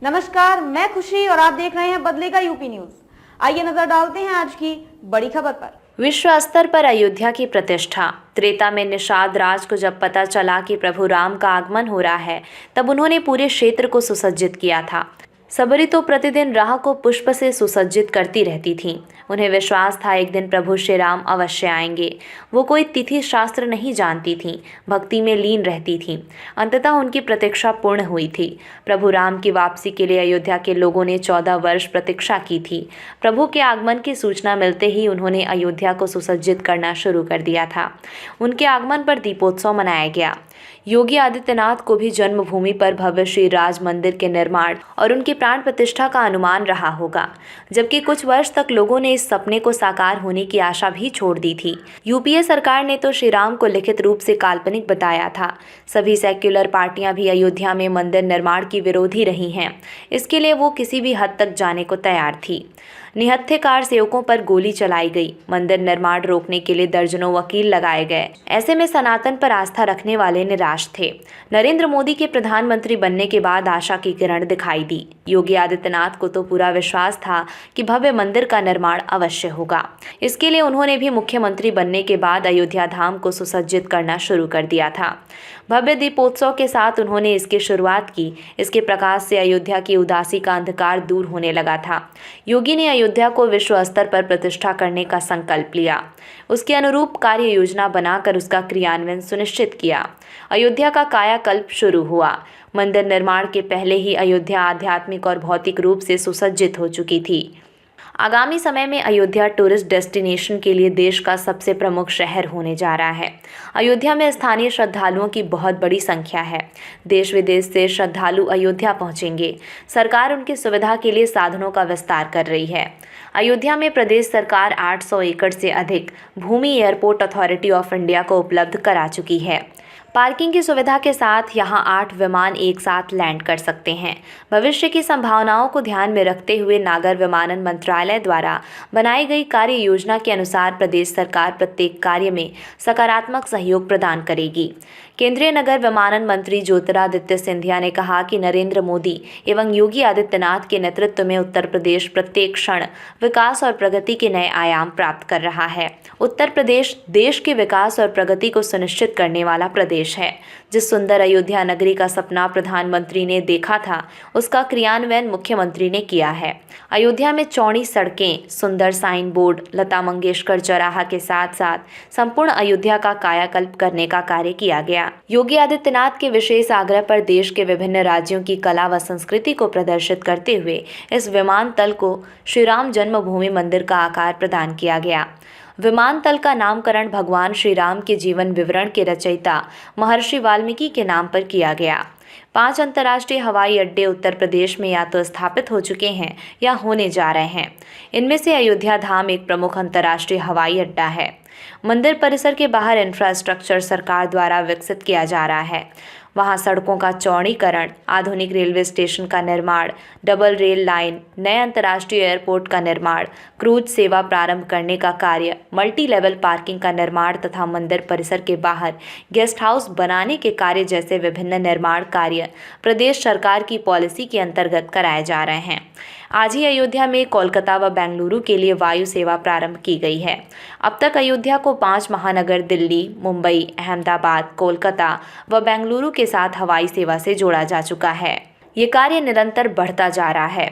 नमस्कार, मैं खुशी और आप देख रहे हैं बदलेगा यूपी न्यूज। आइए नजर डालते हैं आज की बड़ी खबर पर। विश्व स्तर पर अयोध्या की प्रतिष्ठा। त्रेता में निषाद राज को जब पता चला कि प्रभु राम का आगमन हो रहा है, तब उन्होंने पूरे क्षेत्र को सुसज्जित किया था। सबरी तो प्रतिदिन राह को पुष्प से सुसज्जित करती रहती थीं। उन्हें विश्वास था एक दिन प्रभु श्री राम अवश्य आएंगे। वो कोई तिथि शास्त्र नहीं जानती थीं, भक्ति में लीन रहती थीं। अंततः उनकी प्रतीक्षा पूर्ण हुई थी। प्रभु राम की वापसी के लिए अयोध्या के लोगों ने 14 वर्ष प्रतीक्षा की थी। प्रभु के आगमन की सूचना मिलते ही उन्होंने अयोध्या को सुसज्जित करना शुरू कर दिया था। उनके आगमन पर दीपोत्सव मनाया गया। योगी आदित्यनाथ को भी जन्मभूमि पर भव्य श्री राज मंदिर के निर्माण और उनकी प्राण प्रतिष्ठा का अनुमान रहा होगा, जबकि कुछ वर्ष तक लोगों ने इस सपने को साकार होने की आशा भी छोड़ दी थी। यूपीए सरकार ने तो श्री राम को लिखित रूप से काल्पनिक बताया था। सभी सेक्युलर पार्टियां भी अयोध्या में मंदिर निर्माण की विरोधी रही हैं। इसके लिए वो किसी भी हद तक जाने को तैयार थी। निहत्थेकार सेवकों पर गोली चलाई गई। मंदिर निर्माण रोकने के लिए दर्जनों वकील लगाए गए। ऐसे में सनातन पर आस्था रखने वाले निराश थे। नरेंद्र मोदी के प्रधानमंत्री बनने के बाद आशा की किरण दिखाई दी। योगी आदित्यनाथ को तो पूरा विश्वास था कि भव्य मंदिर का निर्माण अवश्य होगा। इसके लिए उन्होंने भी मुख्यमंत्री बनने के बाद अयोध्या धाम को सुसज्जित करना शुरू कर दिया था। भव्य दीपोत्सव के साथ उन्होंने इसकी शुरुआत की। इसके प्रकाश से अयोध्या की उदासी का अंधकार दूर होने लगा था। योगी ने अयोध्या को विश्व स्तर पर प्रतिष्ठा करने का संकल्प लिया। उसके अनुरूप कार्य योजना बनाकर उसका क्रियान्वयन सुनिश्चित किया। अयोध्या का कायाकल्प शुरू हुआ। मंदिर निर्माण के पहले ही अयोध्या आध्यात्मिक और भौतिक रूप से सुसज्जित हो चुकी थी। आगामी समय में अयोध्या टूरिस्ट डेस्टिनेशन के लिए देश का सबसे प्रमुख शहर होने जा रहा है। अयोध्या में स्थानीय श्रद्धालुओं की बहुत बड़ी संख्या है। देश विदेश से श्रद्धालु अयोध्या पहुंचेंगे। सरकार उनकी सुविधा के लिए साधनों का विस्तार कर रही है। अयोध्या में प्रदेश सरकार 800 एकड़ से अधिक भूमि एयरपोर्ट अथॉरिटी ऑफ इंडिया को उपलब्ध करा चुकी है। पार्किंग की सुविधा के साथ यहां 8 विमान एक साथ लैंड कर सकते हैं। भविष्य की संभावनाओं को ध्यान में रखते हुए नागर विमानन मंत्रालय द्वारा बनाई गई कार्य योजना के अनुसार प्रदेश सरकार प्रत्येक कार्य में सकारात्मक सहयोग प्रदान करेगी। केंद्रीय नगर विमानन मंत्री ज्योतिरादित्य सिंधिया ने कहा कि नरेंद्र मोदी एवं योगी आदित्यनाथ के नेतृत्व में उत्तर प्रदेश प्रत्येक क्षण विकास और प्रगति के नए आयाम प्राप्त कर रहा है। उत्तर प्रदेश देश के विकास और प्रगति को सुनिश्चित करने वाला प्रदेश है। जिस सुंदर अयोध्या नगरी का सपना प्रधानमंत्री ने देखा था, उसका क्रियान्वयन मुख्यमंत्री ने किया है। अयोध्या में चौड़ी सड़कें, सुंदर साइन बोर्ड, लता मंगेशकर चौराहा के साथ साथ संपूर्ण अयोध्या का कायाकल्प करने का कार्य किया गया। योगी आदित्यनाथ के विशेष आग्रह पर देश के विभिन्न राज्यों की कला व संस्कृति को प्रदर्शित करते हुए इस विमानतल को श्री राम जन्मभूमि मंदिर का आकार प्रदान किया गया। विमानतल का नामकरण भगवान श्री राम के जीवन विवरण के रचयिता महर्षि वाल्मीकि के नाम पर किया गया। 5 अंतर्राष्ट्रीय हवाई अड्डे उत्तर प्रदेश में या तो स्थापित हो चुके हैं या होने जा रहे हैं। इनमें से अयोध्या धाम एक प्रमुख अंतर्राष्ट्रीय हवाई अड्डा है। मंदिर परिसर के बाहर इंफ्रास्ट्रक्चर सरकार द्वारा विकसित किया जा रहा है। वहां सड़कों का चौड़ीकरण, आधुनिक रेलवे स्टेशन का निर्माण, डबल रेल लाइन, नए अंतर्राष्ट्रीय एयरपोर्ट का निर्माण, क्रूज सेवा प्रारंभ करने का कार्य, मल्टी लेवल पार्किंग का निर्माण तथा मंदिर परिसर के बाहर गेस्ट हाउस बनाने के कार्य जैसे विभिन्न निर्माण कार्य प्रदेश सरकार की पॉलिसी के अंतर्गत कराए जा रहे हैं। आज ही अयोध्या में कोलकाता व बेंगलुरु के लिए वायु सेवा प्रारंभ की गई है। अब तक अयोध्या को 5 महानगर दिल्ली, मुंबई, अहमदाबाद, कोलकाता व बेंगलुरु के साथ हवाई सेवा से जोड़ा जा चुका है। ये कार्य निरंतर बढ़ता जा रहा है।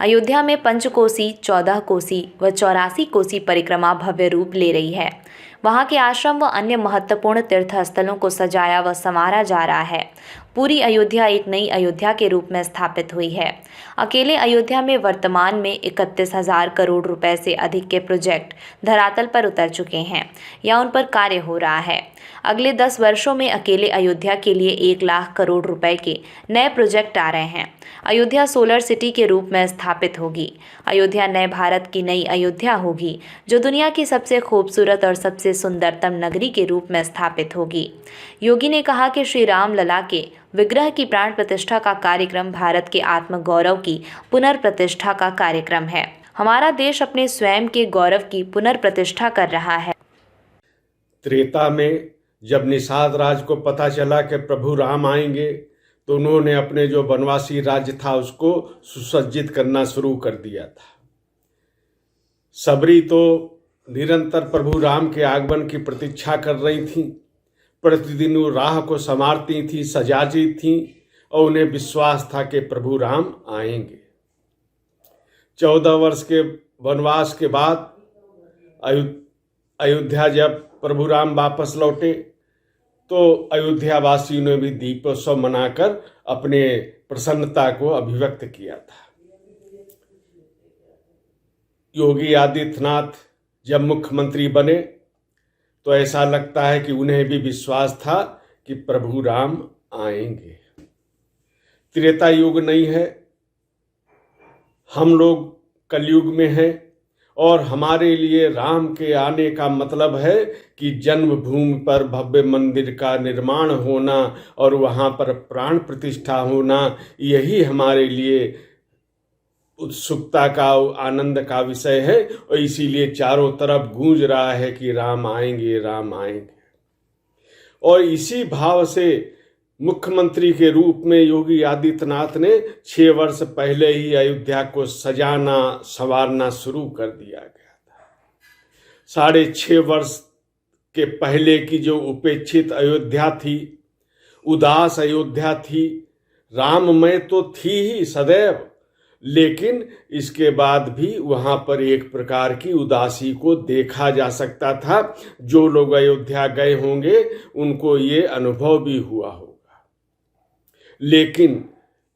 अयोध्या में पंचकोसी, 14 कोसी व 84 कोसी परिक्रमा भव्य रूप ले रही है। वहाँ के आश्रम व अन्य महत्वपूर्ण तीर्थ स्थलों को सजाया व संवारा जा रहा है। पूरी अयोध्या एक नई अयोध्या के रूप में स्थापित हुई है। अकेले अयोध्या में वर्तमान में 31,000 करोड़ रुपए से अधिक के प्रोजेक्ट धरातल पर उतर चुके हैं या उन पर कार्य हो रहा है। अगले 10 वर्षों में अकेले अयोध्या के लिए 1 लाख करोड़ रुपए के नए प्रोजेक्ट आ रहे हैं। अयोध्या सोलर सिटी के रूप में स्थापित होगी। अयोध्या नए भारत की नई अयोध्या होगी, जो दुनिया की सबसे खूबसूरत और सबसे सुंदरतम नगरी के रूप में स्थापित होगी। योगी ने कहा कि श्री राम लला के विग्रह की प्राण प्रतिष्ठा का कार्यक्रम भारत के आत्मगौरव की पुनर्प्रतिष्ठा का कार्यक्रम है। हमारा देश अपने स्वयं के गौरव की पुनर्प्रतिष्ठा कर रहा है। त्रेता में जब निषाद राज को पता चला कि प्रभु राम आएंगे, तो उन्होंने अपने जो वनवासी राज्य था उसको सुसज्जित करना शुरू कर दिया था। सबरी तो निरंतर प्रभु राम के आगमन की प्रतीक्षा कर रही थीं, प्रतिदिन वो राह को संवारती थीं, सजाती थीं और उन्हें विश्वास था कि प्रभु राम आएंगे। 14 वर्ष के वनवास के बाद अयोध्या जब प्रभु राम वापस लौटे तो अयोध्या वासियों ने भी दीपोत्सव मनाकर अपने प्रसन्नता को अभिव्यक्त किया था। योगी आदित्यनाथ जब मुख्यमंत्री बने तो ऐसा लगता है कि उन्हें भी विश्वास था कि प्रभु राम आएंगे। त्रेता युग नहीं है, हम लोग कलयुग में हैं और हमारे लिए राम के आने का मतलब है कि जन्मभूमि पर भव्य मंदिर का निर्माण होना और वहाँ पर प्राण प्रतिष्ठा होना, यही हमारे लिए उत्सुकता का आनंद का विषय है और इसीलिए चारों तरफ गूंज रहा है कि राम आएंगे, राम आएंगे। और इसी भाव से मुख्यमंत्री के रूप में योगी आदित्यनाथ ने 6 वर्ष पहले ही अयोध्या को सजाना संवारना शुरू कर दिया गया था। 6.5 वर्ष के पहले की जो उपेक्षित अयोध्या थी, उदास अयोध्या थी, राममय तो थी ही सदैव, लेकिन इसके बाद भी वहाँ पर एक प्रकार की उदासी को देखा जा सकता था। जो लोग अयोध्या गए होंगे उनको ये अनुभव भी हुआ होगा। लेकिन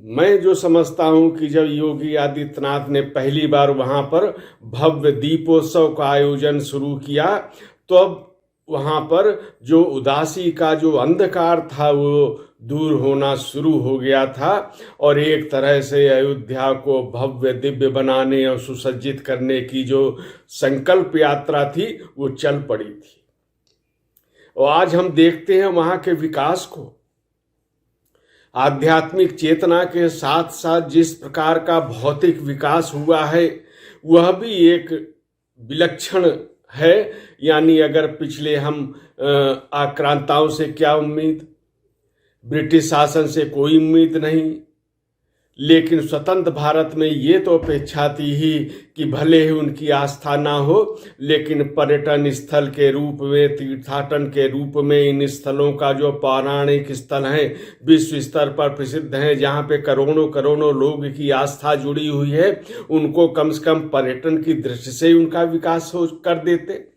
मैं जो समझता हूँ कि जब योगी आदित्यनाथ ने पहली बार वहाँ पर भव्य दीपोत्सव का आयोजन शुरू किया तो अब वहाँ पर जो उदासी का जो अंधकार था वो दूर होना शुरू हो गया था और एक तरह से अयोध्या को भव्य दिव्य बनाने और सुसज्जित करने की जो संकल्प यात्रा थी वो चल पड़ी थी। और आज हम देखते हैं वहाँ के विकास को, आध्यात्मिक चेतना के साथ साथ जिस प्रकार का भौतिक विकास हुआ है वह भी एक विलक्षण है। यानी अगर पिछले हम आक्रांताओं से क्या उम्मीद, ब्रिटिश शासन से कोई उम्मीद नहीं, लेकिन स्वतंत्र भारत में ये तो अपेक्षा थी ही कि भले ही उनकी आस्था ना हो, लेकिन पर्यटन स्थल के रूप में, तीर्थाटन के रूप में इन स्थलों का जो पौराणिक स्थल हैं विश्व स्तर पर प्रसिद्ध हैं, जहाँ पे करोड़ों करोड़ों लोग की आस्था जुड़ी हुई है, उनको कम से कम पर्यटन की दृष्टि से उनका विकास कर देते।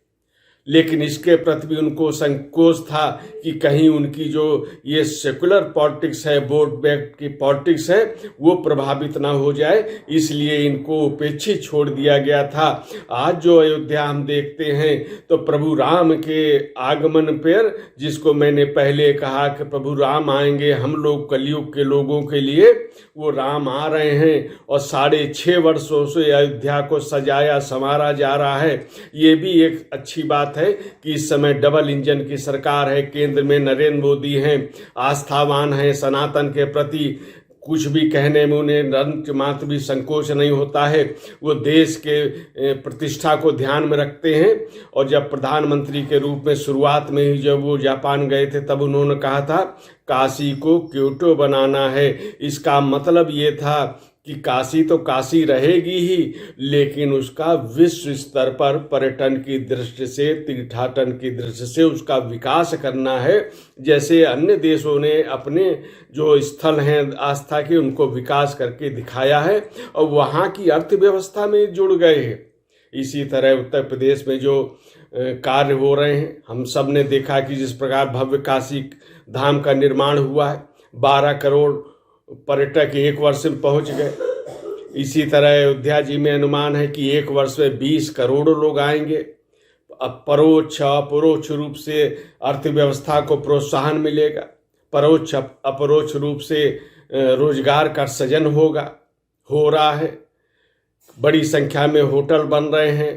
लेकिन इसके प्रति भी उनको संकोच था कि कहीं उनकी जो ये सेकुलर पॉलिटिक्स है, वोट बैंक की पॉलिटिक्स है, वो प्रभावित ना हो जाए, इसलिए इनको उपेक्षित छोड़ दिया गया था। आज जो अयोध्या हम देखते हैं तो प्रभु राम के आगमन पर, जिसको मैंने पहले कहा कि प्रभु राम आएंगे हम लोग कलयुग के लोगों के लिए, वो राम आ रहे हैं और 6.5 वर्षों से अयोध्या को सजाया संवारा जा रहा है। ये भी एक अच्छी बात है कि इस समय डबल इंजन की सरकार है, केंद्र में नरेंद्र मोदी हैं, आस्थावान हैं, सनातन के प्रति कुछ भी कहने में उन्हें रंच मात्र भी संकोच नहीं होता है। वो देश के प्रतिष्ठा को ध्यान में रखते हैं। और जब प्रधानमंत्री के रूप में शुरुआत में ही जब वो जापान गए थे तब उन्होंने कहा था काशी को क्योटो बनाना है। इसका मतलब ये था कि काशी तो काशी रहेगी ही, लेकिन उसका विश्व स्तर पर पर्यटन की दृष्टि से, तीर्थाटन की दृष्टि से उसका विकास करना है। जैसे अन्य देशों ने अपने जो स्थल हैं आस्था के, उनको विकास करके दिखाया है और वहाँ की अर्थव्यवस्था में जुड़ गए हैं। इसी तरह उत्तर प्रदेश में जो कार्य हो रहे हैं, हम सब ने देखा कि जिस प्रकार भव्य काशी धाम का निर्माण हुआ है, 12 करोड़ पर्यटक 1 वर्ष में पहुंच गए। इसी तरह अयोध्या जी में अनुमान है कि 1 वर्ष में 20 करोड़ लोग आएंगे। अब परोक्ष अपरोक्ष रूप से अर्थव्यवस्था को प्रोत्साहन मिलेगा, परोक्ष अपरोक्ष रूप से रोजगार का सृजन हो रहा है। बड़ी संख्या में होटल बन रहे हैं,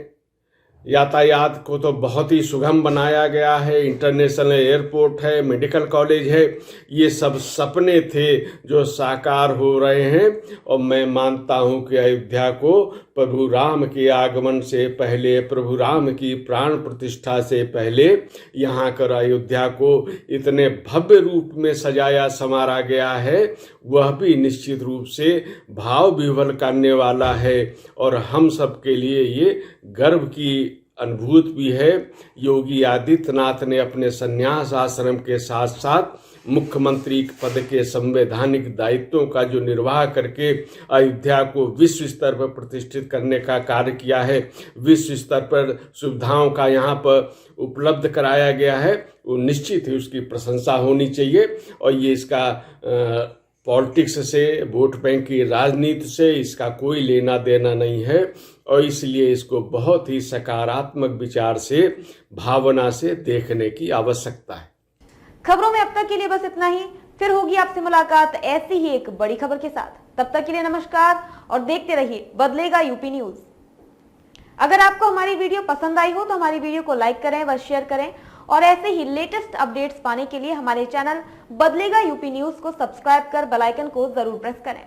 यातायात को तो बहुत ही सुगम बनाया गया है, इंटरनेशनल एयरपोर्ट है, मेडिकल कॉलेज है। ये सब सपने थे जो साकार हो रहे हैं। और मैं मानता हूँ कि अयोध्या को प्रभु राम के आगमन से पहले, प्रभु राम की प्राण प्रतिष्ठा से पहले यहाँ कर अयोध्या को इतने भव्य रूप में सजाया संवारा गया है, वह भी निश्चित रूप से भाव विह्वल करने वाला है। और हम सब के लिए ये गर्व की अनुभूति भी है। योगी आदित्यनाथ ने अपने संन्यास आश्रम के साथ साथ मुख्यमंत्री पद के संवैधानिक दायित्वों का जो निर्वाह करके अयोध्या को विश्व स्तर पर प्रतिष्ठित करने का कार्य किया है, विश्व स्तर पर सुविधाओं का यहाँ पर उपलब्ध कराया गया है, वो निश्चित ही उसकी प्रशंसा होनी चाहिए। और ये इसका पॉलिटिक्स से, वोट बैंक की राजनीति से इसका कोई लेना देना नहीं है। और इसलिए इसको बहुत ही सकारात्मक विचार से, भावना से देखने की आवश्यकता है। खबरों में अब तक के लिए बस इतना ही। फिर होगी आपसे मुलाकात ऐसी ही एक बड़ी खबर के साथ। तब तक के लिए नमस्कार और देखते रहिए बदलेगा यूपी न्यूज। अगर आपको हमारी वीडियो पसंद आई हो तो हमारी वीडियो को लाइक करें व शेयर करें और ऐसे ही लेटेस्ट अपडेट्स पाने के लिए हमारे चैनल बदलेगा यूपी न्यूज को सब्सक्राइब कर बेल आइकन को जरूर प्रेस करें।